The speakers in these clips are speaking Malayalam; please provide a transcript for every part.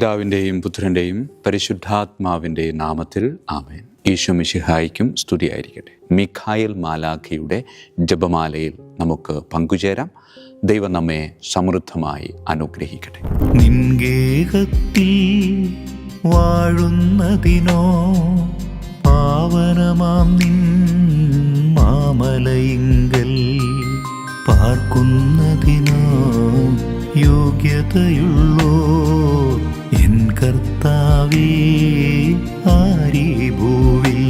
പിതാവിൻ്റെയും പുത്രൻ്റെയും പരിശുദ്ധാത്മാവിൻ്റെയും നാമത്തിൽ ആമേൻ. ഈശോ മിശിഹായ്ക്കും സ്തുതിയായിരിക്കട്ടെ. മിഖായേൽ മാലാഖയുടെ ജപമാലയിൽ നമുക്ക് പങ്കുചേരാം. ദൈവം നമ്മെ സമൃദ്ധമായി അനുഗ്രഹിക്കട്ടെ. നിൻഗേഹത്തിൽ വാഴുന്നതിനോ പാവനമാം നിൻ മാമലയിങ്കൽ പാർക്കുന്നതിനോ യോഗ്യതയുള്ളോ എൻ കർത്താവേ ആരീ ഭൂവിൽ.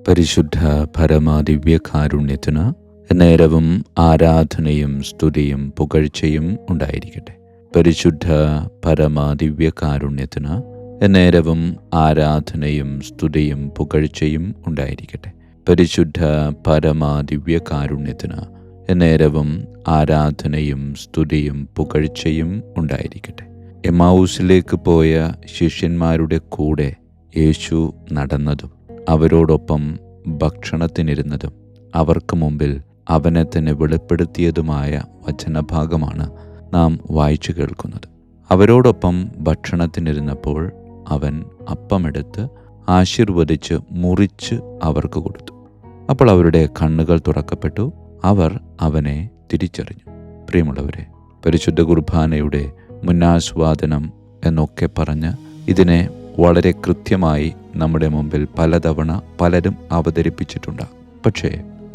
പരിശുദ്ധ പരമാദിവ്യകാരുണ്യത്തിന് നേരവും ആരാധനയും സ്തുതിയും പുകഴ്ചയും ഉണ്ടായിരിക്കട്ടെ. പരിശുദ്ധ പരമാദിവ്യകാരുണ്യത്തിന് നേരവും ആരാധനയും സ്തുതിയും പുകഴ്ചയും ഉണ്ടായിരിക്കട്ടെ. പരിശുദ്ധ പരമാദിവ്യകാരുണ്യത്തിന് നേരവും ആരാധനയും സ്തുതിയും പുകഴ്ചയും ഉണ്ടായിരിക്കട്ടെ. എമ്മാവൂസിലേക്ക് പോയ ശിഷ്യന്മാരുടെ കൂടെ യേശു നടന്നതും അവരോടൊപ്പം ഭക്ഷണത്തിനിരുന്നതും അവർക്ക് മുമ്പിൽ അവനെ തന്നെ വെളിപ്പെടുത്തിയതുമായ വചനഭാഗമാണ് നാം വായിച്ചു കേൾക്കുന്നത്. അവരോടൊപ്പം ഭക്ഷണത്തിനിരുന്നപ്പോൾ അവൻ അപ്പമെടുത്ത് ആശീർവദിച്ച് മുറിച്ച് അവർക്ക് കൊടുത്തു. അപ്പോൾ അവരുടെ കണ്ണുകൾ തുറക്കപ്പെട്ടു, അവർ അവനെ തിരിച്ചറിഞ്ഞു. പ്രിയമുള്ളവരെ, പരിശുദ്ധ കുർബാനയുടെ മുന്നാസ്വാദനം എന്നൊക്കെ പറഞ്ഞ് ഇതിനെ വളരെ കൃത്യമായി നമ്മുടെ മുമ്പിൽ പലതവണ പലരും അവതരിപ്പിച്ചിട്ടുണ്ടാകും. പക്ഷേ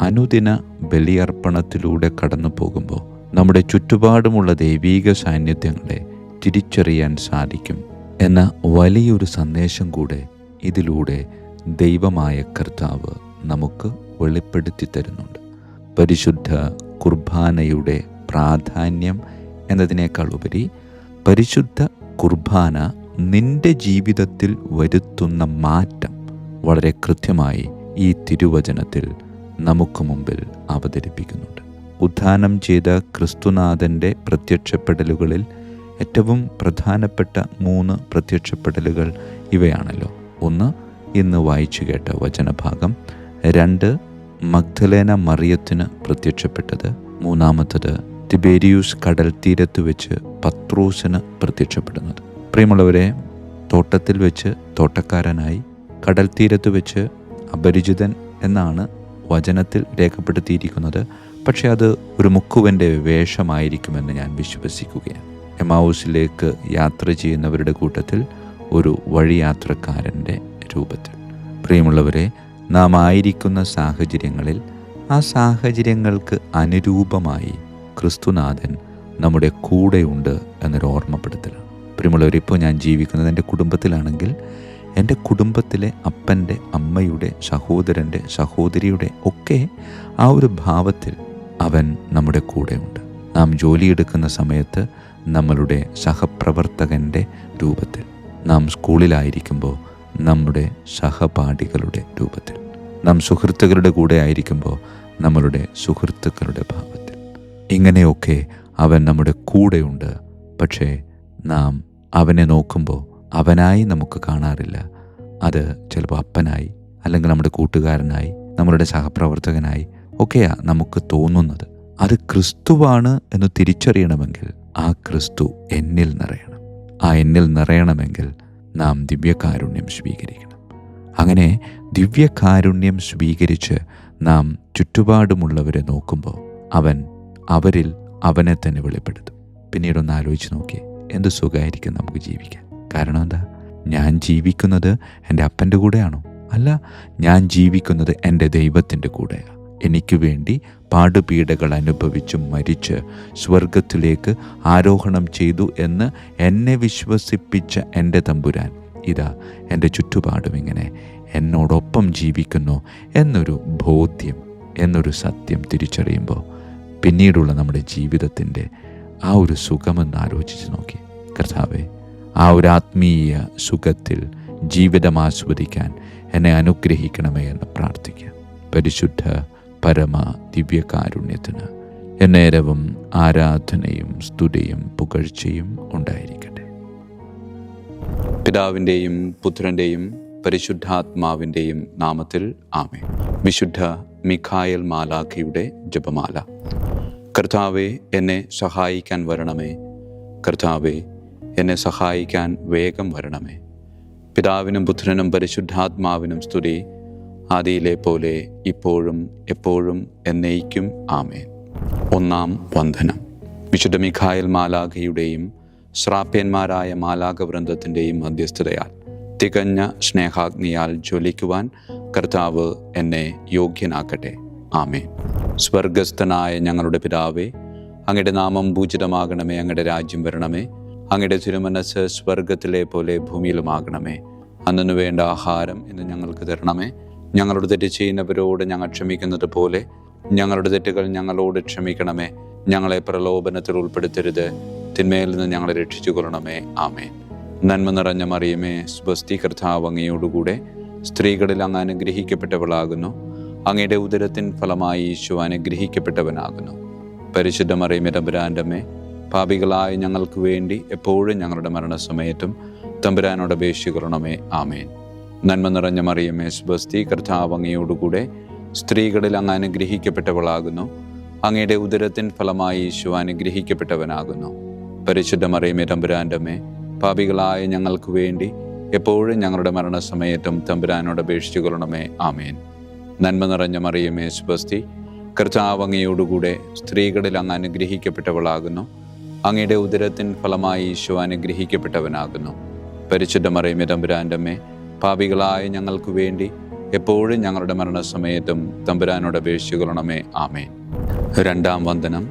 അനുദിന ബലിയർപ്പണത്തിലൂടെ കടന്നു പോകുമ്പോൾ നമ്മുടെ ചുറ്റുപാടുമുള്ള ദൈവീക സാന്നിധ്യങ്ങളെ തിരിച്ചറിയാൻ സാധിക്കും എന്ന വലിയൊരു സന്ദേശം കൂടെ ഇതിലൂടെ ദൈവമായ കർത്താവ് നമുക്ക് വെളിപ്പെടുത്തി തരുന്നുണ്ട്. പരിശുദ്ധ കുർബാനയുടെ പ്രാധാന്യം എന്നതിനേക്കാൾ ഉപരി പരിശുദ്ധ കുർബാന നിന്റെ ജീവിതത്തിൽ വരുത്തുന്ന മാറ്റം വളരെ കൃത്യമായി ഈ തിരുവചനത്തിൽ നമുക്ക് മുമ്പിൽ അവതരിപ്പിക്കുന്നുണ്ട്. ഉത്ഥാനം ചെയ്ത ക്രിസ്തുനാഥൻ്റെ പ്രത്യക്ഷപ്പെടലുകളിൽ ഏറ്റവും പ്രധാനപ്പെട്ട 3 പ്രത്യക്ഷപ്പെടലുകൾ ഇവയാണല്ലോ. 1, ഇന്ന് വായിച്ചു കേട്ട വചനഭാഗം. 2, മഗ്ദലേന മറിയത്തിന് പ്രത്യക്ഷപ്പെട്ടത്. 3, തിബേരിയൂസ് കടൽ തീരത്ത് വെച്ച് പത്രോസിന് പ്രത്യക്ഷപ്പെടുന്നത്. പ്രിയമുള്ളവരെ, തോട്ടത്തിൽ വെച്ച് തോട്ടക്കാരനായി, കടൽ തീരത്ത് വെച്ച് അപരിചിതൻ എന്നാണ് വചനത്തിൽ രേഖപ്പെടുത്തിയിരിക്കുന്നത്. പക്ഷെ അത് ഒരു മുക്കുവൻ്റെ വേഷമായിരിക്കുമെന്ന് ഞാൻ വിശ്വസിക്കുകയാണ്. എമ്മാവൂസിലേക്ക് യാത്ര ചെയ്യുന്നവരുടെ കൂട്ടത്തിൽ ഒരു വഴിയാത്രക്കാരൻ്റെ രൂപത്തിൽ. പ്രിയമുള്ളവരെ, നാം ആയിരിക്കുന്ന സാഹചര്യങ്ങളിൽ ആ സാഹചര്യങ്ങൾക്ക് അനുരൂപമായി ക്രിസ്തുനാഥൻ നമ്മുടെ കൂടെയുണ്ട് എന്നൊരു ഓർമ്മപ്പെടുത്തലാണ്. പ്രിയമുള്ളവർ, ഇപ്പോൾ ഞാൻ ജീവിക്കുന്നത് എൻ്റെ കുടുംബത്തിലാണെങ്കിൽ എൻ്റെ കുടുംബത്തിലെ അപ്പൻ്റെ, അമ്മയുടെ, സഹോദരൻ്റെ, സഹോദരിയുടെ ഒക്കെ ആ ഒരു ഭാവത്തിൽ അവൻ നമ്മുടെ കൂടെയുണ്ട്. നാം ജോലിയെടുക്കുന്ന സമയത്ത് നമ്മളുടെ സഹപ്രവർത്തകൻ്റെ രൂപത്തിൽ, നാം സ്കൂളിലായിരിക്കുമ്പോൾ നമ്മുടെ സഹപാഠികളുടെ രൂപത്തിൽ, നാം സുഹൃത്തുക്കളുടെ കൂടെ ആയിരിക്കുമ്പോൾ നമ്മളുടെ സുഹൃത്തുക്കളുടെ ഭാവത്തിൽ, ഇങ്ങനെയൊക്കെ അവൻ നമ്മുടെ കൂടെയുണ്ട്. പക്ഷേ നാം അവനെ നോക്കുമ്പോൾ അവനായി നമുക്ക് കാണാറില്ല. അത് ചിലപ്പോൾ അപ്പനായി, അല്ലെങ്കിൽ നമ്മുടെ കൂട്ടുകാരനായി, നമ്മളുടെ സഹപ്രവർത്തകനായി ഒക്കെയാ നമുക്ക് തോന്നുന്നത്. അത് ക്രിസ്തുവാണ് എന്ന് തിരിച്ചറിയണമെങ്കിൽ ആ ക്രിസ്തു എന്നിൽ നിറയണം. ആ എന്നിൽ നിറയണമെങ്കിൽ നാം ദിവ്യകാരുണ്യം സ്വീകരിക്കണം. അങ്ങനെ ദിവ്യകാരുണ്യം സ്വീകരിച്ച് നാം ചുറ്റുപാടുമുള്ളവരെ നോക്കുമ്പോൾ അവൻ അവരിൽ അവനെ തന്നെ വെളിപ്പെടുത്തും. പിന്നീടൊന്ന് ആലോചിച്ച് നോക്കിയേ, എന്ത് സുഖമായിരിക്കും നമുക്ക് ജീവിക്കാൻ. കാരണം എന്താ? ഞാൻ ജീവിക്കുന്നത് എൻ്റെ അപ്പൻ്റെ കൂടെയാണോ? അല്ല, ഞാൻ ജീവിക്കുന്നത് എൻ്റെ ദൈവത്തിൻ്റെ കൂടെയാണ്. എനിക്ക് വേണ്ടി പാടുപീഡകൾ അനുഭവിച്ച് മരിച്ച് സ്വർഗത്തിലേക്ക് ആരോഹണം ചെയ്തു എന്ന് എന്നെ വിശ്വസിപ്പിച്ച എൻ്റെ തമ്പുരാൻ ഇതാ എൻ്റെ ചുറ്റുപാടും ഇങ്ങനെ എന്നോടൊപ്പം ജീവിക്കുന്നു എന്നൊരു ബോധ്യം, എന്നൊരു സത്യം തിരിച്ചറിയുമ്പോൾ പിന്നീടുള്ള നമ്മുടെ ജീവിതത്തിൻ്റെ ആ ഒരു സുഖമെന്ന് ആലോചിച്ച് നോക്കി. കർത്താവേ, ആ ഒരു ആത്മീയ സുഖത്തിൽ ജീവിതം ആസ്വദിക്കാൻ എന്നെ അനുഗ്രഹിക്കണമേ എന്ന് പ്രാർത്ഥിക്കാം. പരിശുദ്ധ പരമ ദിവ്യകാരുണ്യത്തിന് എന്നേരവും ആരാധനയും സ്തുതിയും പുകഴ്ചയും ഉണ്ടായിരിക്കട്ടെ. പിതാവിൻ്റെയും പുത്രൻ്റെയും പരിശുദ്ധാത്മാവിൻ്റെയും നാമത്തിൽ ആമേൻ. വിശുദ്ധ മിഖായേൽ മാലാഖയുടെ ജപമാല. കർത്താവേ, എന്നെ സഹായിക്കാൻ വരണമേ. കർത്താവേ, എന്നെ സഹായിക്കാൻ വേഗം വരണമേ. പിതാവിനും പുത്രനും പരിശുദ്ധാത്മാവിനും സ്തുതി, ആദിയിലെ പോലെ ഇപ്പോഴും എപ്പോഴും എന്നേക്കും ആമേൻ. ഒന്നാം വന്ദനം. വിശുദ്ധ മിഖായേൽ മാലാഖയുടെയും ശ്രാപ്യന്മാരായ മാലാഖവൃന്ദത്തിൻ്റെയും മധ്യസ്ഥതയാൽ തികഞ്ഞ സ്നേഹാഗ്നിയാൽ ജ്വലിക്കുവാൻ കർത്താവ് എന്നെ യോഗ്യനാക്കട്ടെ. ആമേൻ. സ്വർഗസ്ഥനായ ഞങ്ങളുടെ പിതാവേ, അങ്ങയുടെ നാമം പൂജിതമാകണമേ. അങ്ങയുടെ രാജ്യം വരണമേ. അങ്ങയുടെ തിരുമനസ്സ് സ്വർഗത്തിലെ പോലെ ഭൂമിയിലുമാകണമേ. അന്നു വേണ്ട ആഹാരം ഇന്ന് ഞങ്ങൾക്ക് തരണമേ. ഞങ്ങളോട് തെറ്റ് ചെയ്യുന്നവരോട് ഞങ്ങൾ ക്ഷമിക്കുന്നത് പോലെ ഞങ്ങളുടെ തെറ്റുകൾ ഞങ്ങളോട് ക്ഷമിക്കണമേ. ഞങ്ങളെ പ്രലോഭനത്തിൽ ഉൾപ്പെടുത്തരുത്, തിന്മയിൽ നിന്ന് ഞങ്ങളെ രക്ഷിച്ചു കൊള്ളണമേ. ആമേൻ. നന്മ നിറഞ്ഞ മറിയമേ, സ്വസ്തി, കർത്താവ് അങ്ങയോടുകൂടെ സ്ത്രീകളിൽ അങ്ങ് അനുഗ്രഹിക്കപ്പെട്ടവളാകുന്നു. അങ്ങയുടെ ഉദരത്തിൻ ഫലമായി ഈശോ അനുഗ്രഹിക്കപ്പെട്ടവനാകുന്നു. പരിശുദ്ധ മറിയമേ, തമ്പുരാൻ്റെ അമ്മേ, പാപികളായ ഞങ്ങൾക്ക് വേണ്ടി എപ്പോഴും ഞങ്ങളുടെ മരണസമയത്തും തമ്പുരാനോട് അപേക്ഷിക്കണമേ. ആമേൻ. നന്മ നിറഞ്ഞ മറിയമേ, സ്വസ്തി, കർത്താവ് അങ്ങയോടുകൂടെ സ്ത്രീകളിൽ അങ്ങ് അനുഗ്രഹിക്കപ്പെട്ടവളാകുന്നു. അങ്ങയുടെ ഉദരത്തിൻ ഫലമായി ഈശോ അനുഗ്രഹിക്കപ്പെട്ടവനാകുന്നു. പരിശുദ്ധ മറിയമേ, തമ്പുരാൻ്റെ അമ്മേ, പാപികളായ ഞങ്ങൾക്ക് വേണ്ടി എപ്പോഴും ഞങ്ങളുടെ മരണസമയത്തും തമ്പുരാനോട് അപേക്ഷിച്ചുകൊള്ളണമേ. ആമേൻ. നന്മ നിറഞ്ഞ മറിയമേ, സ്വസ്തി, കർത്താവ് അങ്ങയോടുകൂടെ സ്ത്രീകളിൽ അങ്ങ് അനുഗ്രഹിക്കപ്പെട്ടവളാകുന്നു. അങ്ങയുടെ ഉദരത്തിൻ ഫലമായി ഈശോ അനുഗ്രഹിക്കപ്പെട്ടവനാകുന്നു. പരിശുദ്ധ മറിയമേ, തമ്പുരാൻ്റെ അമ്മേ, പാപികളായ ഞങ്ങൾക്ക് വേണ്ടി എപ്പോഴും ഞങ്ങളുടെ മരണസമയത്തും തമ്പുരാനോട് അപേക്ഷിച്ചുകൊള്ളണമേ. ആമേൻ. രണ്ടാം വന്ദനം.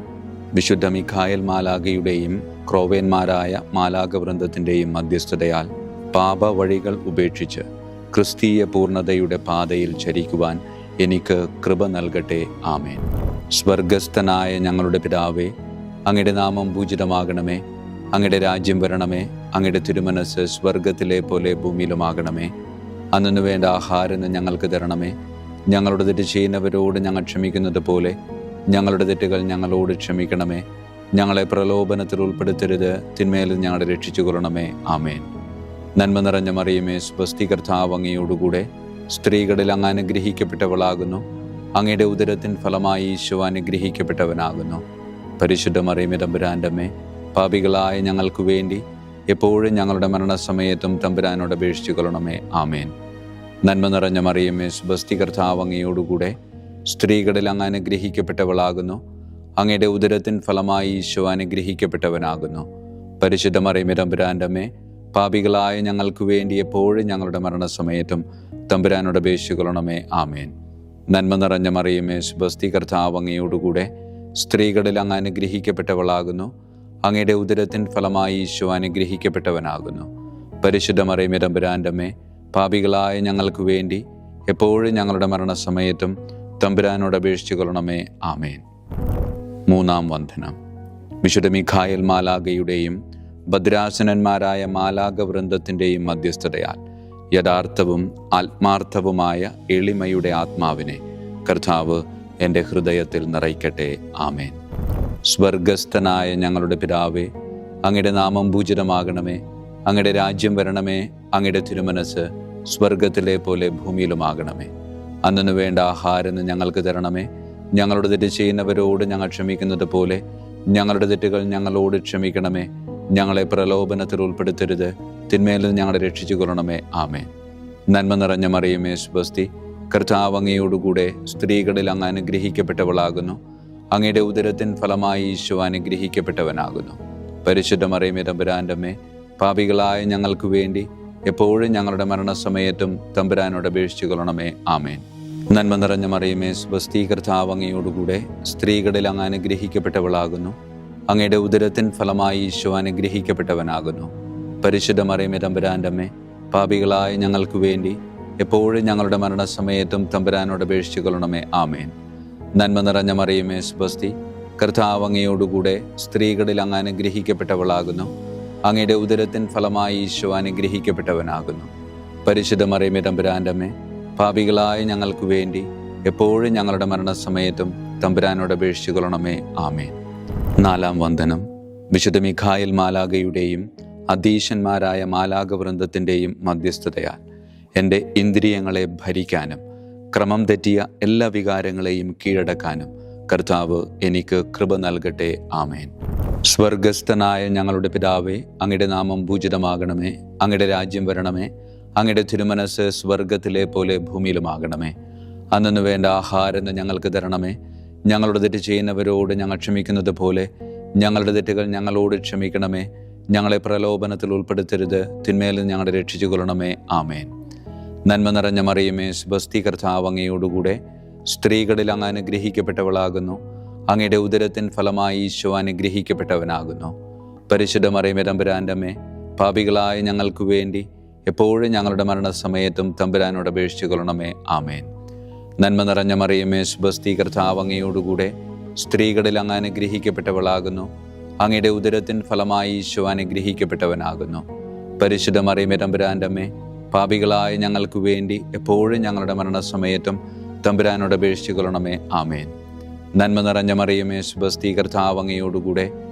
വിശുദ്ധ മിഖായേൽ മാലാഖയുടെയും ക്രോവേന്മാരായ മാലാഖവൃന്ദത്തിൻ്റെയും മധ്യസ്ഥതയാൽ പാപ വഴികൾ ഉപേക്ഷിച്ച് ക്രിസ്തീയ പൂർണ്ണതയുടെ പാതയിൽ ചരിക്കുവാൻ എനിക്ക് കൃപ നൽകട്ടെ. ആമേൻ. സ്വർഗസ്ഥനായ ഞങ്ങളുടെ പിതാവേ, അങ്ങയുടെ നാമം പൂജിതമാകണമേ. അങ്ങയുടെ രാജ്യം വരണമേ. അങ്ങയുടെ തിരുമനസ്സ് സ്വർഗത്തിലെ പോലെ ഭൂമിയിലുമാകണമേ. അന്നു വേണ്ട ആഹാരം ഞങ്ങൾക്ക് തരണമേ. ഞങ്ങളുടെ തെറ്റ് ചെയ്യുന്നവരോട് ഞങ്ങൾ ക്ഷമിക്കുന്നത് പോലെ ഞങ്ങളുടെ തെറ്റുകൾ ഞങ്ങളോട് ക്ഷമിക്കണമേ. ഞങ്ങളെ പ്രലോഭനത്തിൽ ഉൾപ്പെടുത്തരുത്, തിന്മയിൽ ഞങ്ങളെ രക്ഷിച്ചു കൊള്ളണമേ. ആമേൻ. നന്മ നിറഞ്ഞ മറിയമേ, സ്വസ്തി, കർത്താവ് അങ്ങയോടുകൂടെ സ്ത്രീകളിൽ അങ്ങ് അനുഗ്രഹിക്കപ്പെട്ടവളാകുന്നു. അങ്ങയുടെ ഉദരത്തിൻ ഫലമായി ഈശോ അനുഗ്രഹിക്കപ്പെട്ടവനാകുന്നു. പരിശുദ്ധ മറിയമേ, തമ്പുരാൻ്റെ അമ്മേ, പാപികളായ ഞങ്ങൾക്ക് വേണ്ടി എപ്പോഴും ഞങ്ങളുടെ മരണസമയത്തും തമ്പുരാനോട് അപേക്ഷിച്ചു കൊള്ളണമേ. ആമേൻ. നന്മ നിറഞ്ഞ മറിയമേ, സ്വസ്തി, കർത്താവ് അങ്ങയോടുകൂടെ സ്ത്രീകളിൽ അങ്ങ് അനുഗ്രഹിക്കപ്പെട്ടവളാകുന്നു. അങ്ങയുടെ ഉദരത്തിൻ ഫലമായി ഈശോ അനുഗ്രഹിക്കപ്പെട്ടവനാകുന്നു. പരിശുദ്ധ മറിയമേ, തമ്പുരാൻ്റെ അമ്മേ, പാപികളായ ഞങ്ങൾക്ക് വേണ്ടി എപ്പോഴും ഞങ്ങളുടെ മരണസമയത്തും തമ്പുരാനോട് അപേക്ഷിച്ചു കൊള്ളണമേ. ആമേൻ. നന്മ നിറഞ്ഞ മറിയമേ, സ്വസ്തി, കർത്താവ് അങ്ങയോടുകൂടെ സ്ത്രീകളിൽ അങ്ങ് അനുഗ്രഹിക്കപ്പെട്ടവളാകുന്നു. അങ്ങയുടെ ഉദരത്തിൻ ഫലമായി ഈശോ അനുഗ്രഹിക്കപ്പെട്ടവനാകുന്നു. പരിശുദ്ധ മറിയമേ, തമ്പുരാൻ്റെ അമ്മേ, പാപികളായ ഞങ്ങൾക്ക് വേണ്ടി എപ്പോഴും ഞങ്ങളുടെ മരണസമയത്തും തമ്പുരാനോട് അപേക്ഷിച്ചു കൊള്ളണമേ. ആമേൻ. മൂന്നാം വന്ദനം. വിശുദ്ധ മിഖായേൽ മാലാഖയുടെയും ഭദ്രാസനന്മാരായ മാലാഖവൃന്ദത്തിൻ്റെയും മധ്യസ്ഥതയാൽ യഥാർത്ഥവും ആത്മാർത്ഥവുമായ എളിമയുടെ ആത്മാവിനെ കർത്താവ് എൻ്റെ ഹൃദയത്തിൽ നിറയ്ക്കട്ടെ. ആമേൻ. സ്വർഗസ്ഥനായ ഞങ്ങളുടെ പിതാവേ, അങ്ങയുടെ നാമം പൂജിതമാകണമേ. അങ്ങയുടെ രാജ്യം വരണമേ. അങ്ങയുടെ തിരുമനസ്സ് സ്വർഗത്തിലെ പോലെ ഭൂമിയിലുമാകണമേ. അന്നു വേണ്ട ആഹാരം ഞങ്ങൾക്ക് തരണമേ. ഞങ്ങളുടെ തെറ്റ് ചെയ്യുന്നവരോട് ഞങ്ങൾ ക്ഷമിക്കുന്നത് പോലെ ഞങ്ങളുടെ തെറ്റുകൾ ഞങ്ങളോട് ക്ഷമിക്കണമേ. ഞങ്ങളെ പ്രലോഭനത്തിൽ ഉൾപ്പെടുത്തരുത്, തിന്മയിൽ നിന്ന് ഞങ്ങളെ രക്ഷിച്ചു കൊള്ളണമേ. ആമേൻ. നന്മ നിറഞ്ഞ മറിയമേ, സ്വസ്തി, കർത്താവ് അങ്ങയോടുകൂടെ സ്ത്രീകളിൽ അങ്ങ് അനുഗ്രഹിക്കപ്പെട്ടവളാകുന്നു. അങ്ങയുടെ ഉദരത്തിൻ ഫലമായി ഈശോ അനുഗ്രഹിക്കപ്പെട്ടവനാകുന്നു. പരിശുദ്ധ മറിയമേ, തമ്പുരാൻ്റെ അമ്മേ, പാപികളായ ഞങ്ങൾക്ക് വേണ്ടി എപ്പോഴും ഞങ്ങളുടെ മരണസമയത്തും തമ്പുരാനോട് അപേക്ഷിച്ചു കൊള്ളണമേ. ആമേൻ. നന്മ നിറഞ്ഞ മറിയമേ, സ്വസ്തി, കർത്താവ് അങ്ങയോടുകൂടെ സ്ത്രീകളിൽ അങ്ങ് അനുഗ്രഹിക്കപ്പെട്ടവളാകുന്നു. അങ്ങയുടെ ഉദരത്തിൻ ഫലമായി ഈശോ അനുഗ്രഹിക്കപ്പെട്ടവനാകുന്നു. പരിശുദ്ധ മറിയമേ, തമ്പുരാൻ്റെ അമ്മേ, പാപികളായ ഞങ്ങൾക്ക് വേണ്ടി എപ്പോഴും ഞങ്ങളുടെ മരണസമയത്തും തമ്പുരാനോട് അപേക്ഷിച്ചു കൊള്ളണമേ. ആമേൻ. നന്മ നിറഞ്ഞ മറിയമേ, സ്വസ്തി, കർത്താവ് അങ്ങയോടുകൂടെ സ്ത്രീകളിൽ അങ്ങ് അനുഗ്രഹിക്കപ്പെട്ടവളാകുന്നു. അങ്ങയുടെ ഉദരത്തിൻ ഫലമായി ഈശോ അനുഗ്രഹിക്കപ്പെട്ടവനാകുന്നു. പരിശുദ്ധ മറിയമേ തമ്പുരാൻ്റെ അമ്മേ, പാപികളായ ഞങ്ങൾക്ക് വേണ്ടി എപ്പോഴും ഞങ്ങളുടെ മരണസമയത്തും തമ്പുരാനോട് അപേക്ഷിച്ചു കൊള്ളണമേ. ആമേൻ. 4-ാം വന്ദനം. വിശുദ്ധ മിഖായേൽ മാലാഖയുടെയും അധീശന്മാരായ മാലാഖ വൃന്ദത്തിൻ്റെയും മധ്യസ്ഥതയാൽ എൻ്റെ ഇന്ദ്രിയങ്ങളെ ഭരിക്കാനും ക്രമം തെറ്റിയ എല്ലാ വികാരങ്ങളെയും കീഴടക്കാനും കർത്താവ് എനിക്ക് കൃപ നൽകട്ടെ. ആമേൻ. സ്വർഗസ്ഥനായ ഞങ്ങളുടെ പിതാവേ, അങ്ങയുടെ നാമം പൂജിതമാകണമേ. അങ്ങയുടെ രാജ്യം വരണമേ. അങ്ങയുടെ തിരുമനസ് സ്വർഗത്തിലെ പോലെ ഭൂമിയിലുമാകണമേ. അന്നു വേണ്ട ആഹാരം ഞങ്ങൾക്ക് തരണമേ. ഞങ്ങളുടെ തെറ്റ് ചെയ്യുന്നവരോട് ഞങ്ങൾ ക്ഷമിക്കുന്നത് പോലെ ഞങ്ങളുടെ തെറ്റുകൾ ഞങ്ങളോട് ക്ഷമിക്കണമേ. ഞങ്ങളെ പ്രലോഭനത്തിൽ ഉൾപ്പെടുത്തരുത്, തിന്മയിൽ ഞങ്ങളെ രക്ഷിച്ചു കൊള്ളണമേ. ആമേൻ. നന്മ നിറഞ്ഞ മറിയമേ, സ്വസ്തി, കർത്താവ് അങ്ങയോടുകൂടെ സ്ത്രീകളിൽ അങ്ങ് അനുഗ്രഹിക്കപ്പെട്ടവളാകുന്നു. അങ്ങയുടെ ഉദരത്തിൻ ഫലമായി ഈശോ അനുഗ്രഹിക്കപ്പെട്ടവനാകുന്നു. പരിശുദ്ധ മറിയമേ തമ്പുരാൻ്റെ അമ്മേ, പാപികളായ ഞങ്ങൾക്ക് വേണ്ടി എപ്പോഴും ഞങ്ങളുടെ മരണസമയത്തും തമ്പുരാനോട് അപേക്ഷിച്ചു കൊള്ളണമേ. ആമേൻ. നന്മ നിറഞ്ഞ മറിയമേ, സ്വസ്തി, കർത്താവ് അങ്ങയോടുകൂടെ സ്ത്രീകളിൽ അങ്ങ് അനുഗ്രഹിക്കപ്പെട്ടവളാകുന്നു. അങ്ങയുടെ ഉദരത്തിൻ ഫലമായി ഈശോ അനുഗ്രഹിക്കപ്പെട്ടവനാകുന്നു. പരിശുദ്ധ മറിയമേ തമ്പുരാൻ്റെ അമ്മേ, പാപികളായ ഞങ്ങൾക്ക് വേണ്ടി എപ്പോഴും ഞങ്ങളുടെ മരണസമയത്തും തമ്പുരാനോട് അപേക്ഷിച്ചു കൊള്ളണമേ. ആമേൻ. നന്മ നിറഞ്ഞ മറിയമേ, സ്വസ്തി, കർത്താവ് അങ്ങയോടുകൂടെ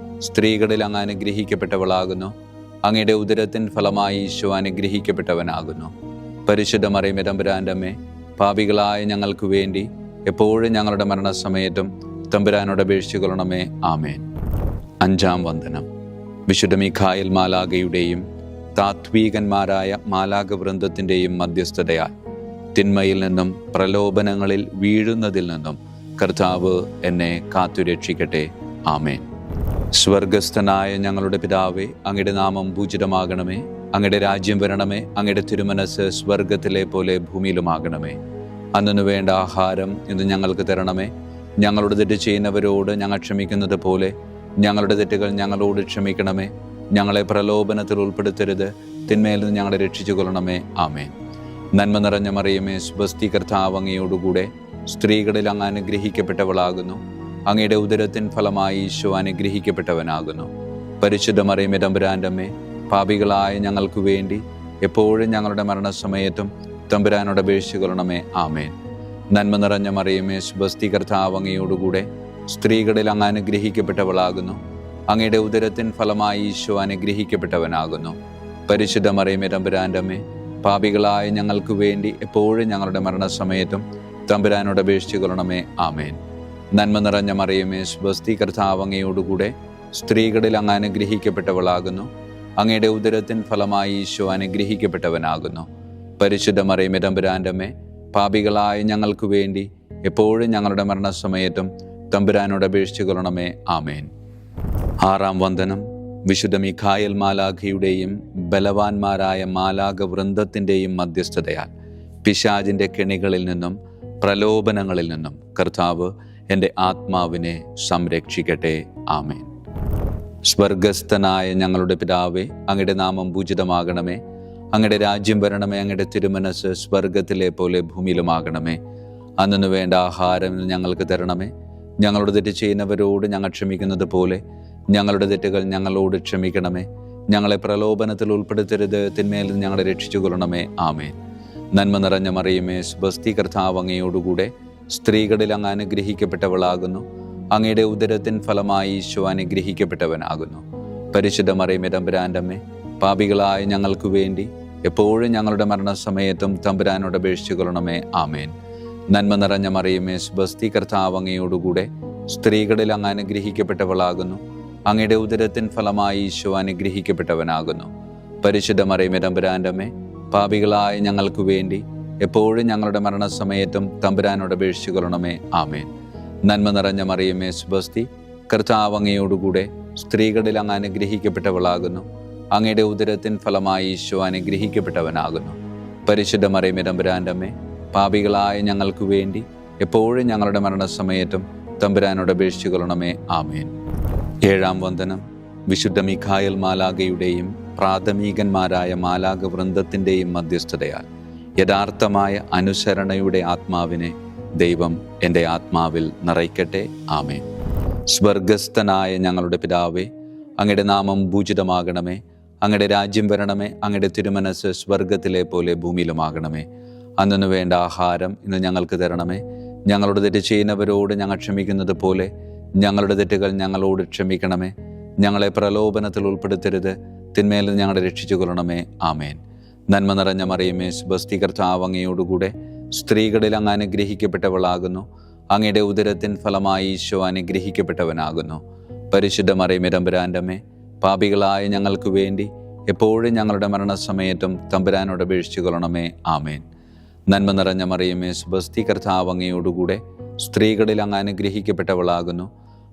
സ്ത്രീകളിൽ അങ്ങ് അനുഗ്രഹിക്കപ്പെട്ടവളാകുന്നു. അങ്ങയുടെ ഉദരത്തിൻ ഫലമായി ഈശോ അനുഗ്രഹിക്കപ്പെട്ടവനാകുന്നു. പരിശുദ്ധ മറിയമേ തമ്പുരാൻ്റെ അമ്മേ, പാപികളായ ഞങ്ങൾക്ക് വേണ്ടി എപ്പോഴും ഞങ്ങളുടെ മരണസമയത്തും തമ്പുരാനോട് അപേക്ഷിച്ചു കൊള്ളണമേ. ആമേൻ. 5-ാം വന്ദനം. വിശുദ്ധ മിഖായേൽ മാലാഖയുടെയും താത്വീകന്മാരായ മാലാഖ വൃന്ദത്തിൻ്റെയും മധ്യസ്ഥതയാൽ തിന്മയിൽ നിന്നും പ്രലോഭനങ്ങളിൽ വീഴുന്നതിൽ നിന്നും കർത്താവ് എന്നെ കാത്തുരക്ഷിക്കട്ടെ. ആമേൻ. സ്വർഗസ്ഥനായ ഞങ്ങളുടെ പിതാവേ, അങ്ങയുടെ നാമം പൂജിതമാകണമേ. അങ്ങയുടെ രാജ്യം വരണമേ. അങ്ങയുടെ തിരുമനസ് സ്വർഗത്തിലെ പോലെ ഭൂമിയിലുമാകണമേ. അന്നു വേണ്ട ആഹാരം ഇന്ന് ഞങ്ങൾക്ക് തരണമേ. ഞങ്ങളുടെ തെറ്റ് ചെയ്യുന്നവരോട് ഞങ്ങൾ ക്ഷമിക്കുന്നത് പോലെ ഞങ്ങളുടെ തെറ്റുകൾ ഞങ്ങളോട് ക്ഷമിക്കണമേ. ഞങ്ങളെ പ്രലോഭനത്തിൽ ഉൾപ്പെടുത്തരുത്, തിന്മയിൽ നിന്ന് ഞങ്ങളെ രക്ഷിച്ചു കൊള്ളണമേ. ആമേൻ. നന്മ നിറഞ്ഞ മറിയമേ, സ്വസ്തി, കർത്താവ് അങ്ങയോടുകൂടെ സ്ത്രീകളിൽ അങ്ങ് അനുഗ്രഹിക്കപ്പെട്ടവളാകുന്നു. അങ്ങയുടെ ഉദരത്തിൻ ഫലമായി ഈശോ അനുഗ്രഹിക്കപ്പെട്ടവനാകുന്നു. പരിശുദ്ധ മറിയമേ തമ്പുരാൻ്റെ അമ്മേ, പാപികളായ ഞങ്ങൾക്ക് വേണ്ടി എപ്പോഴും ഞങ്ങളുടെ മരണസമയത്തും തമ്പുരാനോട് അപേക്ഷിച്ചു കൊള്ളണമേ. ആമേൻ. നന്മ നിറഞ്ഞ മറിയമേ, സ്വസ്തി, കർത്താവ് അങ്ങയോടുകൂടെ സ്ത്രീകളിൽ അങ്ങ് അനുഗ്രഹിക്കപ്പെട്ടവളാകുന്നു. അങ്ങയുടെ ഉദരത്തിൻ ഫലമായി ഈശോ അനുഗ്രഹിക്കപ്പെട്ടവനാകുന്നു. പരിശുദ്ധ മറിയമേ തമ്പുരാൻ്റെ അമ്മേ, പാപികളായ ഞങ്ങൾക്ക് വേണ്ടി എപ്പോഴും ഞങ്ങളുടെ മരണസമയത്തും തമ്പുരാനോട് അപേക്ഷിച്ചു കൊള്ളണമേ. ആമേൻ. നന്മ നിറഞ്ഞ മറിയമേ, സ്വസ്തി, കർത്താവ് അങ്ങയോടുകൂടെ സ്ത്രീകളിൽ അങ്ങ് അനുഗ്രഹിക്കപ്പെട്ടവളാകുന്നു. അങ്ങയുടെ ഉദരത്തിൻ ഫലമായി ഈശോ അനുഗ്രഹിക്കപ്പെട്ടവനാകുന്നു. പരിശുദ്ധ മറിയമേ തമ്പുരാൻ്റെ അമ്മേ, പാപികളായ ഞങ്ങൾക്ക് വേണ്ടി എപ്പോഴും ഞങ്ങളുടെ മരണസമയത്തും തമ്പുരാനോട് അപേക്ഷിച്ചു കൊള്ളണമേ. ആമേൻ. 6-ാം വന്ദനം. വിശുദ്ധ മിഖായേൽ മാലാഖയുടെയും ബലവാന്മാരായ മാലാഖ വൃന്ദത്തിൻ്റെയും മധ്യസ്ഥതയാൽ പിശാചിൻ്റെ കെണികളിൽ നിന്നും പ്രലോഭനങ്ങളിൽ നിന്നും കർത്താവ് എൻ്റെ ആത്മാവിനെ സംരക്ഷിക്കട്ടെ. ആമേൻ. സ്വർഗസ്ഥനായ ഞങ്ങളുടെ പിതാവേ, അങ്ങയുടെ നാമം പൂജിതമാകണമേ. അങ്ങയുടെ രാജ്യം വരണമേ. അങ്ങയുടെ തിരുമനസ് സ്വർഗത്തിലെ പോലെ ഭൂമിയിലുമാകണമേ. അന്നു വേണ്ട ആഹാരം ഞങ്ങൾക്ക് തരണമേ. ഞങ്ങളുടെ തെറ്റ് ചെയ്യുന്നവരോട് ഞങ്ങൾ ക്ഷമിക്കുന്നത് പോലെ ഞങ്ങളുടെ തെറ്റുകൾ ഞങ്ങളോട് ക്ഷമിക്കണമേ. ഞങ്ങളെ പ്രലോഭനത്തിൽ ഉൾപ്പെടുത്തരുത്, തിന്മയിൽ നിന്ന് ഞങ്ങളെ രക്ഷിച്ചു കൊള്ളണമേ. ആമേൻ. നന്മ നിറഞ്ഞ മറിയമേ, സ്വസ്തി, കർത്താവ് അങ്ങയോടുകൂടെ സ്ത്രീകളിൽ അങ്ങ് അനുഗ്രഹിക്കപ്പെട്ടവളാകുന്നു. അങ്ങയുടെ ഉദരത്തിൻ ഫലമായി ഈശോ അനുഗ്രഹിക്കപ്പെട്ടവനാകുന്നു. പരിശുദ്ധ മറിയമേ തമ്പുരാൻ്റെ അമ്മേ, പാപികളായ ഞങ്ങൾക്ക് വേണ്ടി എപ്പോഴും ഞങ്ങളുടെ മരണസമയത്തും തമ്പുരാനോട് അപേക്ഷിച്ചു കൊള്ളണമേ. ആമേൻ. നന്മ നിറഞ്ഞ മറിയമേ, സ്വസ്തി, കർത്താവ് അങ്ങയോടുകൂടെ സ്ത്രീകളിൽ അങ്ങ് അനുഗ്രഹിക്കപ്പെട്ടവളാകുന്നു. അങ്ങയുടെ ഉദരത്തിൻ ഫലമായി ഈശോ അനുഗ്രഹിക്കപ്പെട്ടവനാകുന്നു. പരിശുദ്ധ മറിയമേ തമ്പുരാൻ്റെ അമ്മേ, പാപികളായ ഞങ്ങൾക്ക് വേണ്ടി എപ്പോഴും ഞങ്ങളുടെ മരണസമയത്തും തമ്പുരാനോട് അപേക്ഷിച്ചു കൊള്ളണമേ. ആമേൻ. നന്മ നിറഞ്ഞ മറിയമേ, സ്വസ്തി, കർത്താവ് അങ്ങയോടുകൂടെ സ്ത്രീകളിൽ അങ്ങ് അനുഗ്രഹിക്കപ്പെട്ടവളാകുന്നു. അങ്ങയുടെ ഉദരത്തിൻ ഫലമായി ഈശോ അനുഗ്രഹിക്കപ്പെട്ടവനാകുന്നു. പരിശുദ്ധ മറിയമേ തമ്പുരാൻ്റെ അമ്മേ, പാപികളായ ഞങ്ങൾക്ക് വേണ്ടി എപ്പോഴും ഞങ്ങളുടെ മരണസമയത്തും തമ്പുരാനോട് അപേക്ഷിച്ചു കൊള്ളണമേ. ആമേൻ. 7-ാം വന്ദനം. വിശുദ്ധ മിഖായേൽ മാലാഖയുടെയും പ്രാഥമികന്മാരായ മാലാഖ വൃന്ദത്തിൻ്റെയും മധ്യസ്ഥതയാൽ യഥാർത്ഥമായ അനുസരണയുടെ ആത്മാവിനെ ദൈവം എൻ്റെ ആത്മാവിൽ നിറയ്ക്കട്ടെ. ആമേൻ. സ്വർഗസ്ഥനായ ഞങ്ങളുടെ പിതാവേ, അങ്ങയുടെ നാമം പൂജിതമാകണമേ. അങ്ങയുടെ രാജ്യം വരണമേ. അങ്ങയുടെ തിരുമനസ് സ്വർഗത്തിലെ പോലെ ഭൂമിയിലുമാകണമേ. അന്നു വേണ്ട ആഹാരം ഇന്ന് ഞങ്ങൾക്ക് തരണമേ. ഞങ്ങളുടെ തെറ്റ് ചെയ്യുന്നവരോട് ഞങ്ങൾ ക്ഷമിക്കുന്നത് പോലെ ഞങ്ങളുടെ തെറ്റുകൾ ഞങ്ങളോട് ക്ഷമിക്കണമേ. ഞങ്ങളെ പ്രലോഭനത്തിൽ ഉൾപ്പെടുത്തരുത്, തിന്മയിൽ നിന്ന് ഞങ്ങളെ രക്ഷിച്ചു കൊള്ളണമേ. ആമേൻ. നന്മ നിറഞ്ഞ മറിയമേ, സ്വസ്തി, കർത്താവ് അങ്ങയോടുകൂടെ സ്ത്രീകളിൽ അങ്ങ് അനുഗ്രഹിക്കപ്പെട്ടവളാകുന്നു. അങ്ങയുടെ ഉദരത്തിൻ ഫലമായി ഈശോ അനുഗ്രഹിക്കപ്പെട്ടവനാകുന്നു. പരിശുദ്ധ മറിയമേ, തമ്പുരാന്റെ അമ്മേ, പാപികളായ ഞങ്ങൾക്ക് വേണ്ടി എപ്പോഴും ഞങ്ങളുടെ മരണസമയത്തും തമ്പുരാനോട് അപേക്ഷിച്ചു കൊള്ളണമേ. ആമേൻ. നന്മ നിറഞ്ഞ മറിയമേ, സ്വസ്തി, കർത്താവ് അങ്ങയോടുകൂടെ സ്ത്രീകളിൽ അങ്ങ് അനുഗ്രഹിക്കപ്പെട്ടവളാകുന്നു.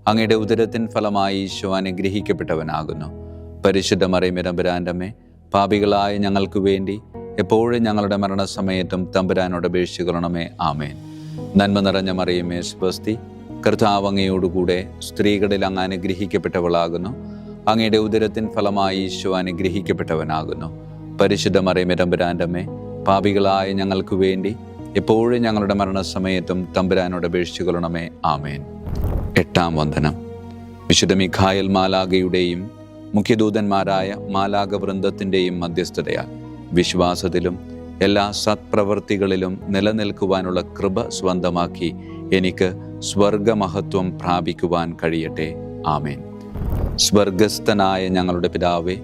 അങ്ങയുടെ ഉദരത്തിൻ ഫലമായി ഈശോ അനുഗ്രഹിക്കപ്പെട്ടവനാകുന്നു. പരിശുദ്ധ മറിയമേ, തമ്പുരാന്റെ അമ്മേ, പാപികളായ ഞങ്ങൾക്ക് വേണ്ടി എപ്പോഴും ഞങ്ങളുടെ മരണസമയത്തും തമ്പുരാനോട് അപേക്ഷിച്ചു കൊള്ളണമേ. ആമേൻ. നന്മ നിറഞ്ഞ മറിയമേ, സ്വസ്തി, കർത്താവ് അങ്ങയോടുകൂടെ സ്ത്രീകളിൽ അങ്ങ് അനുഗ്രഹിക്കപ്പെട്ടവളാകുന്നു. അങ്ങയുടെ ഉദരത്തിൻ ഫലമായി ഈശോ അനുഗ്രഹിക്കപ്പെട്ടവനാകുന്നു. പരിശുദ്ധ മറിയമേ, തമ്പുരാന്റെ അമ്മേ, പാപികളായ ഞങ്ങൾക്ക് വേണ്ടി എപ്പോഴും ഞങ്ങളുടെ മരണസമയത്തും തമ്പുരാനോട് അപേക്ഷിച്ചു കൊള്ളണമേ. ആമേൻ. 8-ാം വന്ദനം. വിശുദ്ധ മിഖായേൽ മാലാഖയുടെയും മുഖ്യദൂതന്മാരായ മാലാഖ വൃന്ദത്തിൻ്റെയും മധ്യസ്ഥതയാൽ വിശ്വാസത്തിലും എല്ലാ സത്പ്രവൃത്തികളിലും നിലനിൽക്കുവാനുള്ള കൃപ സ്വന്തമാക്കി എനിക്ക് സ്വർഗമഹത്വം പ്രാപിക്കുവാൻ കഴിയട്ടെ. ആമേൻ. സ്വർഗസ്ഥനായ ഞങ്ങളുടെ പിതാവേ,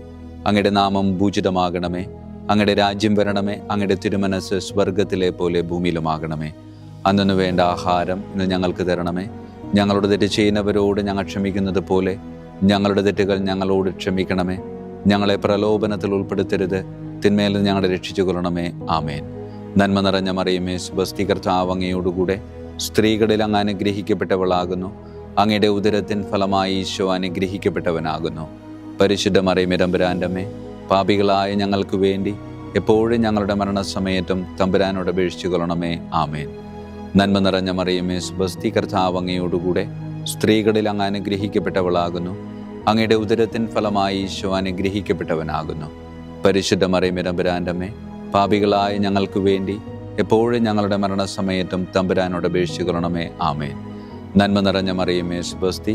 അങ്ങയുടെ നാമം പൂജിതമാകണമേ. അങ്ങയുടെ രാജ്യം വരണമേ. അങ്ങയുടെ തിരുമനസ് സ്വർഗത്തിലെ പോലെ ഭൂമിയിലുമാകണമേ. അന്നു വേണ്ട ആഹാരം ഇന്ന് ഞങ്ങൾക്ക് തരണമേ. ഞങ്ങളുടെ തെറ്റ് ചെയ്യുന്നവരോട് ഞങ്ങൾ ക്ഷമിക്കുന്നത് പോലെ ഞങ്ങളുടെ തെറ്റുകൾ ഞങ്ങളോട് ക്ഷമിക്കണമേ. ഞങ്ങളെ പ്രലോഭനത്തിൽ ഉൾപ്പെടുത്തരുത്, തിന്മയിൽ നിന്ന് ഞങ്ങളെ രക്ഷിച്ചു കൊള്ളണമേ. ആമേൻ. നന്മ നിറഞ്ഞ മറിയമേ, സ്വസ്തി, കർത്താവ് അങ്ങയോടുകൂടെ സ്ത്രീകളിൽ അങ്ങ് അനുഗ്രഹിക്കപ്പെട്ടവളാകുന്നു. അങ്ങയുടെ ഉദരത്തിൻ ഫലമായി ഈശോ അനുഗ്രഹിക്കപ്പെട്ടവനാകുന്നു. പരിശുദ്ധ മറിയമേ, തമ്പുരാന്റെ അമ്മേ, പാപികളായ ഞങ്ങൾക്ക് വേണ്ടി എപ്പോഴും ഞങ്ങളുടെ മരണസമയത്തും തമ്പുരാനോട് അപേക്ഷിച്ചു കൊള്ളണമേ. ആമേൻ. നന്മ നിറഞ്ഞ മറിയമേ, സ്വസ്തി, കർത്താവ് അങ്ങയോടുകൂടെ സ്ത്രീകളിൽ അങ്ങ് അനുഗ്രഹിക്കപ്പെട്ടവളാകുന്നു. അങ്ങയുടെ ഉദരത്തിൻ ഫലമായി ഈശോ അനുഗ്രഹിക്കപ്പെട്ടവനാകുന്നു. പരിശുദ്ധ മറിയമേ, തമ്പുരാന്റെ അമ്മേ, പാപികളായ ഞങ്ങൾക്ക് വേണ്ടി എപ്പോഴും ഞങ്ങളുടെ മരണസമയത്തും തമ്പുരാനോട് അപേക്ഷിച്ചു കൊള്ളണമേ. ആമേൻ. നന്മ നിറഞ്ഞ മറിയമേ, സ്വസ്തി,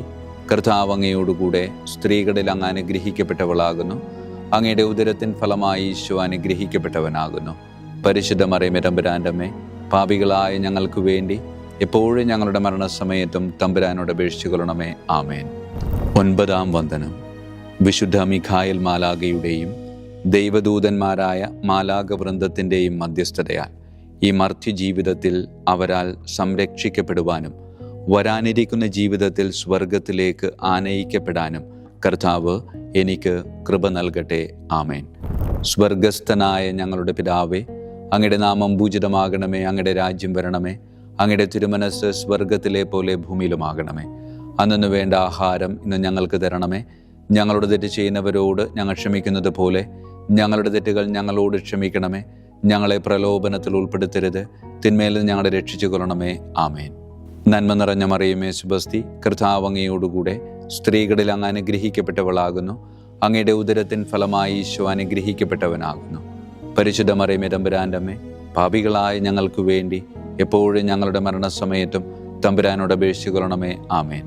കർത്താവ് അങ്ങയോടുകൂടെ സ്ത്രീകളിൽ അങ്ങ് അനുഗ്രഹിക്കപ്പെട്ടവളാകുന്നു. അങ്ങയുടെ ഉദരത്തിൻ ഫലമായി ഈശോ അനുഗ്രഹിക്കപ്പെട്ടവനാകുന്നു. പരിശുദ്ധ മറിയമേ, തമ്പുരാന്റെ അമ്മേ, പാപികളായ ഞങ്ങൾക്ക് വേണ്ടി എപ്പോഴും ഞങ്ങളുടെ മരണസമയത്തും തമ്പുരാനോട് അപേക്ഷിച്ചു കൊള്ളണമേ. ആമേൻ. 9-ാം വന്ദനം. വിശുദ്ധ മിഖായേൽ മാലാഖയുടെയും ദൈവദൂതന്മാരായ മാലാഖ വൃന്ദത്തിൻ്റെയും മധ്യസ്ഥതയാൽ ഈ മർത്യജീവിതത്തിൽ അവരാൽ സംരക്ഷിക്കപ്പെടുവാനും വരാനിരിക്കുന്ന ജീവിതത്തിൽ സ്വർഗത്തിലേക്ക് ആനയിക്കപ്പെടാനും കർത്താവ് എനിക്ക് കൃപ നൽകട്ടെ. ആമേൻ. സ്വർഗസ്ഥനായ ഞങ്ങളുടെ പിതാവേ, അങ്ങയുടെ നാമം പൂജിതമാകണമേ. അങ്ങയുടെ രാജ്യം വരണമേ. അങ്ങയുടെ തിരുമനസ് സ്വർഗത്തിലെ പോലെ ഭൂമിയിലുമാകണമേ. അന്നു വേണ്ട ആഹാരം ഇന്ന് ഞങ്ങൾക്ക് തരണമേ. ഞങ്ങളുടെ തെറ്റ് ചെയ്യുന്നവരോട് ഞങ്ങൾ ക്ഷമിക്കുന്നത് പോലെ ഞങ്ങളുടെ തെറ്റുകൾ ഞങ്ങളോട് ക്ഷമിക്കണമേ. ഞങ്ങളെ പ്രലോഭനത്തിൽ ഉൾപ്പെടുത്തരുത്, തിന്മയിൽ നിന്ന് ഞങ്ങളെ രക്ഷിച്ചു കൊള്ളണമേ. ആമേൻ. നന്മ നിറഞ്ഞ മറിയമേ, സ്വസ്തി, കർത്താവ് അങ്ങയോടുകൂടെ സ്ത്രീകളിൽ അങ്ങ് അനുഗ്രഹിക്കപ്പെട്ടവളാകുന്നു. അങ്ങയുടെ ഉദരത്തിൻ ഫലമായി ഈശോ അനുഗ്രഹിക്കപ്പെട്ടവനാകുന്നു. പരിശുദ്ധ മറിയമേ, തമ്പുരാന്റെ അമ്മേ, പാപികളായ ഞങ്ങൾക്ക് വേണ്ടി എപ്പോഴും ഞങ്ങളുടെ മരണസമയത്തും തമ്പുരാനോട് അപേക്ഷിച്ചു കൊള്ളണമേ. ആമേൻ.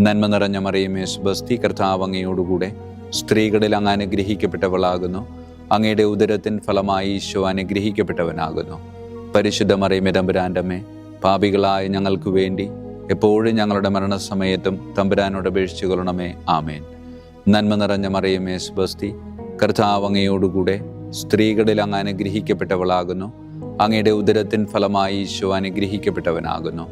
നന്മ നിറഞ്ഞ മറിയമേ, സ്വസ്തി, കർത്താവ് അങ്ങയോടുകൂടെ സ്ത്രീകളിൽ അങ്ങ് അനുഗ്രഹിക്കപ്പെട്ടവളാകുന്നു. അങ്ങയുടെ ഉദരത്തിൻ ഫലമായി ഈശോ അനുഗ്രഹിക്കപ്പെട്ടവനാകുന്നു. പരിശുദ്ധ മറിയമേ, തമ്പുരാന്റെ അമ്മേ, പാപികളായ ഞങ്ങൾക്ക് വേണ്ടി എപ്പോഴും ഞങ്ങളുടെ മരണസമയത്തും തമ്പുരാനോട് അപേക്ഷിച്ചു കൊള്ളണമേ. ആമേൻ. നന്മ നിറഞ്ഞ മറിയമേ, സ്വസ്തി, കർത്താവ് അങ്ങയോടുകൂടെ സ്ത്രീകളിൽ അങ്ങ് അനുഗ്രഹിക്കപ്പെട്ടവളാകുന്നു. അങ്ങയുടെ ഉദരത്തിൻ ഫലമായി ഈശോ അനുഗ്രഹിക്കപ്പെട്ടവനാകുന്നു.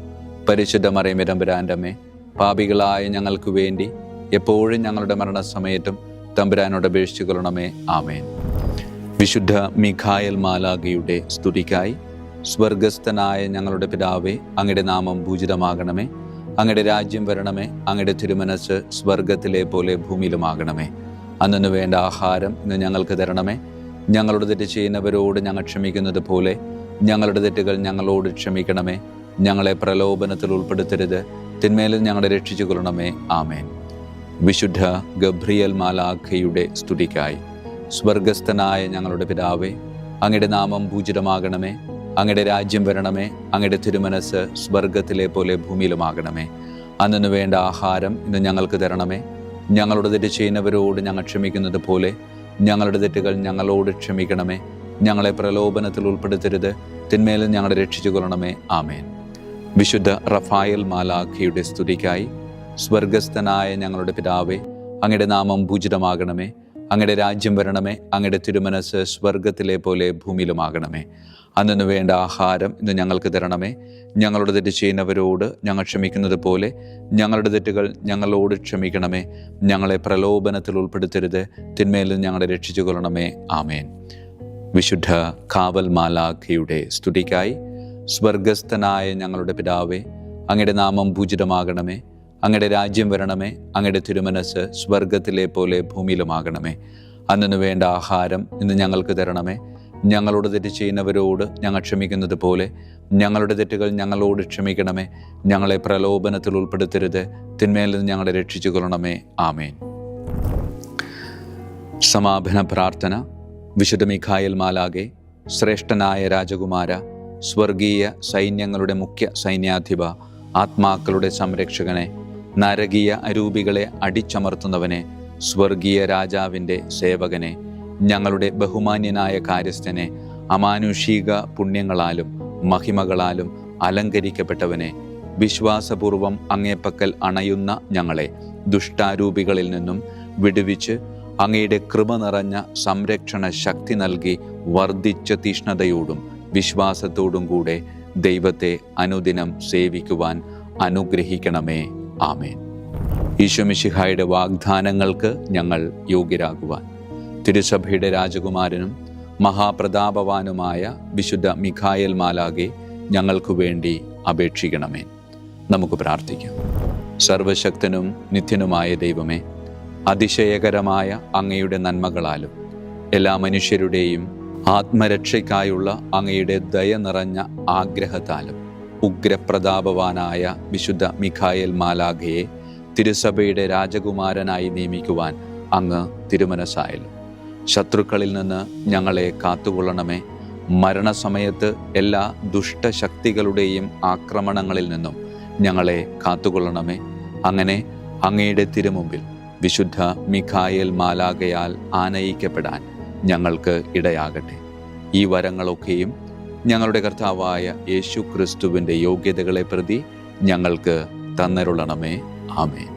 പരിശുദ്ധ മറിയമേ, തമ്പുരാന്റെ അമ്മേ, പാപികളായ ഞങ്ങൾക്ക് വേണ്ടി എപ്പോഴും ഞങ്ങളുടെ മരണസമയത്തും തമ്പുരാനോട് അപേക്ഷിച്ചു കൊള്ളണമേ. ആമേൻ. വിശുദ്ധ മിഖായേൽ മാലാഖയുടെ സ്തുതിക്കായി സ്വർഗസ്ഥനായ ഞങ്ങളുടെ പിതാവേ, അങ്ങയുടെ നാമം പൂജിതമാകണമേ. അങ്ങയുടെ രാജ്യം വരണമേ. അങ്ങയുടെ തിരുമനസ് സ്വർഗത്തിലെ പോലെ ഭൂമിയിലുമാകണമേ. അന്നു വേണ്ട ആഹാരം ഇന്ന് ഞങ്ങൾക്ക് തരണമേ. ഞങ്ങളുടെ തെറ്റ് ചെയ്യുന്നവരോട് ഞങ്ങൾ ക്ഷമിക്കുന്നത് പോലെ ഞങ്ങളുടെ തെറ്റുകൾ ഞങ്ങളോട് ക്ഷമിക്കണമേ. ഞങ്ങളെ പ്രലോഭനത്തിൽ ഉൾപ്പെടുത്തരുത്, തിന്മയിൽ ഞങ്ങളെ രക്ഷിച്ചു കൊള്ളണമേ. ആമേൻ. വിശുദ്ധ ഗബ്രിയേൽ മാലാഖയുടെ സ്തുതിക്കായി സ്വർഗസ്ഥനായ ഞങ്ങളുടെ പിതാവേ, അങ്ങയുടെ നാമം പൂജിതമാകണമേ. അങ്ങയുടെ രാജ്യം വരണമേ. അങ്ങയുടെ തിരുമനസ് സ്വർഗത്തിലെ പോലെ ഭൂമിയിലുമാകണമേ. അന്നു വേണ്ട ആഹാരം ഇന്ന് ഞങ്ങൾക്ക് തരണമേ. ഞങ്ങളുടെ തെറ്റ് ചെയ്യുന്നവരോട് ഞങ്ങൾ ക്ഷമിക്കുന്നത് പോലെ ഞങ്ങളുടെ തെറ്റുകൾ ഞങ്ങളോട് ക്ഷമിക്കണമേ. ഞങ്ങളെ പ്രലോഭനത്തിൽ ഉൾപ്പെടുത്തരുത്, തിന്മേലും ഞങ്ങളെ രക്ഷിച്ചു കൊള്ളണമേ. ആമേൻ. വിശുദ്ധ റഫായേൽ മാലാഖയുടെ സ്തുതിക്കായി. സ്വർഗസ്ഥനായ ഞങ്ങളുടെ പിതാവേ, അങ്ങയുടെ നാമം പൂജിതമാകണമേ. അങ്ങയുടെ രാജ്യം വരണമേ. അങ്ങയുടെ തിരുമനസ് സ്വർഗത്തിലെ പോലെ ഭൂമിയിലുമാകണമേ. അന്നു വേണ്ട ആഹാരം ഇന്ന് ഞങ്ങൾക്ക് തരണമേ. ഞങ്ങളുടെ തെറ്റ് ചെയ്യുന്നവരോട് ഞങ്ങൾ ക്ഷമിക്കുന്നത് പോലെ ഞങ്ങളുടെ തെറ്റുകൾ ഞങ്ങളോട് ക്ഷമിക്കണമേ. ഞങ്ങളെ പ്രലോഭനത്തിൽ ഉൾപ്പെടുത്തരുത്, തിന്മേലും ഞങ്ങളെ രക്ഷിച്ചു കൊള്ളണമേ. ആമേൻ. വിശുദ്ധ കാവൽ മാലാഖയുടെ സ്തുതിക്കായി. സ്വർഗസ്ഥനായ ഞങ്ങളുടെ പിതാവേ, അങ്ങയുടെ നാമം പൂജിതമാകണമേ. അങ്ങയുടെ രാജ്യം വരണമേ. അങ്ങയുടെ തിരുമനസ് സ്വർഗത്തിലെ പോലെ ഭൂമിയിലുമാകണമേ. അന്നു വേണ്ട ആഹാരം ഇന്ന് ഞങ്ങൾക്ക് തരണമേ. ഞങ്ങളോട് തെറ്റ് ചെയ്യുന്നവരോട് ഞങ്ങൾ ക്ഷമിക്കുന്നത് പോലെ ഞങ്ങളുടെ തെറ്റുകൾ ഞങ്ങളോട് ക്ഷമിക്കണമേ. ഞങ്ങളെ പ്രലോഭനത്തിൽ ഉൾപ്പെടുത്തരുത്, തിന്മയിൽ നിന്ന് ഞങ്ങളെ രക്ഷിച്ചു കൊള്ളണമേ. ആമേൻ. സമാപന പ്രാർത്ഥന. വിശുദ്ധ മിഖായേൽ മാലാഖേ, ശ്രേഷ്ഠനായ രാജകുമാര, സ്വർഗീയ സൈന്യങ്ങളുടെ മുഖ്യ സൈന്യാധിപ, ആത്മാക്കളുടെ സംരക്ഷകനെ, നരകീയ അരൂപികളെ അടിച്ചമർത്തുന്നവനെ, സ്വർഗീയ രാജാവിൻ്റെ സേവകനെ, ഞങ്ങളുടെ ബഹുമാന്യനായ കാര്യസ്ഥനെ, അമാനുഷിക പുണ്യങ്ങളാലും മഹിമകളാലും അലങ്കരിക്കപ്പെട്ടവനെ, വിശ്വാസപൂർവം അങ്ങേപ്പക്കൽ അണയുന്ന ഞങ്ങളെ ദുഷ്ടാരൂപികളിൽ നിന്നും വിടുവിച്ച് അങ്ങയുടെ കൃപ നിറഞ്ഞ സംരക്ഷണ ശക്തി നൽകി വർദ്ധിച്ച തീഷ്ണതയോടും വിശ്വാസത്തോടും കൂടെ ദൈവത്തെ അനുദിനം സേവിക്കുവാൻ അനുഗ്രഹിക്കണമേ. ആമേൻ. ഈശോ മിശിഹായുടെ വാഗ്ദാനങ്ങൾക്ക് ഞങ്ങൾ യോഗ്യരാകുവാൻ തിരുസഭയുടെ രാജകുമാരനും മഹാപ്രതാപവാനുമായ വിശുദ്ധ മിഖായേൽ മാലാഖേ, ഞങ്ങൾക്ക് വേണ്ടി അപേക്ഷിക്കണമേ. നമുക്ക് പ്രാർത്ഥിക്കാം. സർവശക്തനും നിത്യനുമായ ദൈവമേ, അതിശയകരമായ അങ്ങയുടെ നന്മകളാലും എല്ലാ മനുഷ്യരുടെയും ആത്മരക്ഷയ്ക്കായുള്ള അങ്ങയുടെ ദയ നിറഞ്ഞ ആഗ്രഹത്താലും ഉഗ്രപ്രതാപവാനായ വിശുദ്ധ മിഖായേൽ മാലാഖയെ തിരുസഭയുടെ രാജകുമാരനായി നിയമിക്കുവാൻ അങ്ങ് തിരുമനസ്സായല്ലോ. ശത്രുക്കളിൽ നിന്ന് ഞങ്ങളെ കാത്തുകൊള്ളണമേ. മരണസമയത്ത് എല്ലാ ദുഷ്ടശക്തികളുടെയും ആക്രമണങ്ങളിൽ നിന്നും ഞങ്ങളെ കാത്തുകൊള്ളണമേ. അങ്ങനെ അങ്ങയുടെ തിരുമുമ്പിൽ വിശുദ്ധ മിഖായേൽ മാലാഖയാൽ ആനയിക്കപ്പെടാൻ ഞങ്ങൾക്ക് ഇടയാകട്ടെ. ഈ വരങ്ങളൊക്കെയും ഞങ്ങളുടെ കർത്താവായ യേശു ക്രിസ്തുവിൻ്റെ യോഗ്യതകളെ പ്രതി ഞങ്ങൾക്ക് തന്നരുളണമേ. ആമേൻ.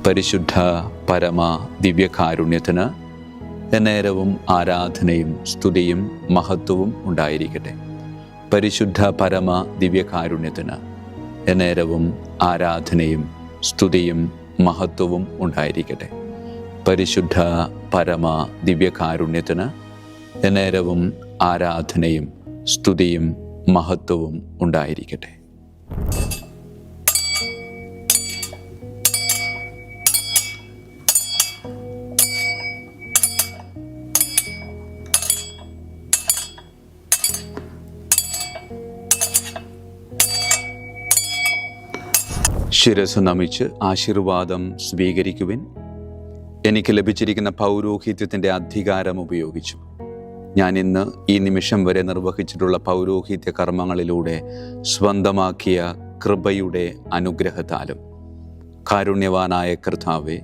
പരിശുദ്ധ പരമ ദിവ്യകാരുണ്യത്തിന് എന്നേരവും ആരാധനയും സ്തുതിയും മഹത്വവും ഉണ്ടായിരിക്കട്ടെ. പരിശുദ്ധ പരമ ദിവ്യകാരുണ്യത്തിന് എന്നേരവും ആരാധനയും സ്തുതിയും മഹത്വവും ഉണ്ടായിരിക്കട്ടെ. പരിശുദ്ധ പരമ ദിവ്യകാരുണ്യത്തിന് എന്നേരവും ആരാധനയും സ്തുതിയും മഹത്വവും ഉണ്ടായിരിക്കട്ടെ. ശിരസ് നമിച്ച് ആശീർവാദം സ്വീകരിക്കുവിൻ. എനിക്ക് ലഭിച്ചിരിക്കുന്ന പൗരോഹിത്യത്തിൻ്റെ അധികാരം ഉപയോഗിച്ചു ഞാൻ ഇന്ന് ഈ നിമിഷം വരെ നിർവഹിച്ചിട്ടുള്ള പൗരോഹിത്യ കർമ്മങ്ങളിലൂടെ സ്വന്തമാക്കിയ കൃപയുടെ അനുഗ്രഹത്താലും കാരുണ്യവാനായ കർത്താവേ,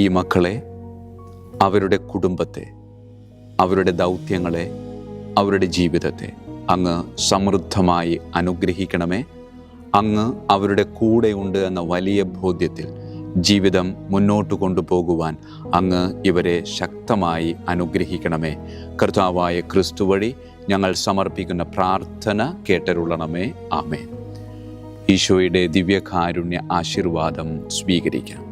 ഈ മക്കളെ, അവരുടെ കുടുംബത്തെ, അവരുടെ ദൗത്യങ്ങളെ, അവരുടെ ജീവിതത്തെ അങ്ങ് സമൃദ്ധമായി അനുഗ്രഹിക്കണമേ. അങ്ങ് അവരുടെ കൂടെയുണ്ട് എന്ന വലിയ ബോധ്യത്തിൽ ജീവിതം മുന്നോട്ട് കൊണ്ടുപോകുവാൻ അങ്ങ് ഇവരെ ശക്തമായി അനുഗ്രഹിക്കണമേ. കർത്താവായ ക്രിസ്തു വഴി ഞങ്ങൾ സമർപ്പിക്കുന്ന പ്രാർത്ഥന കേട്ടരുളണമേ. ആമേൻ. ഈശോയുടെ ദിവ്യകാരുണ്യ ആശീർവാദം സ്വീകരിക്കാം.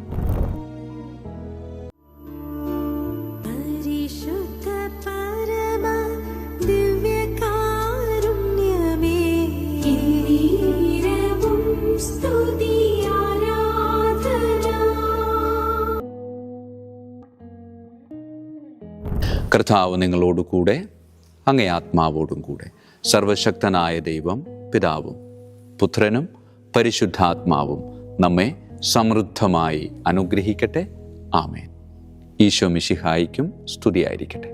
കർത്താവ് നിങ്ങളോട് കൂടെ, അങ്ങേ ആത്മാവോടും കൂടെ. സർവശക്തനായ ദൈവം പിതാവും പുത്രനും പരിശുദ്ധാത്മാവും നമ്മെ സമൃദ്ധമായി അനുഗ്രഹിക്കട്ടെ. ആമേൻ. ഈശോ മിശിഹായിക്കും സ്തുതിയായിരിക്കട്ടെ.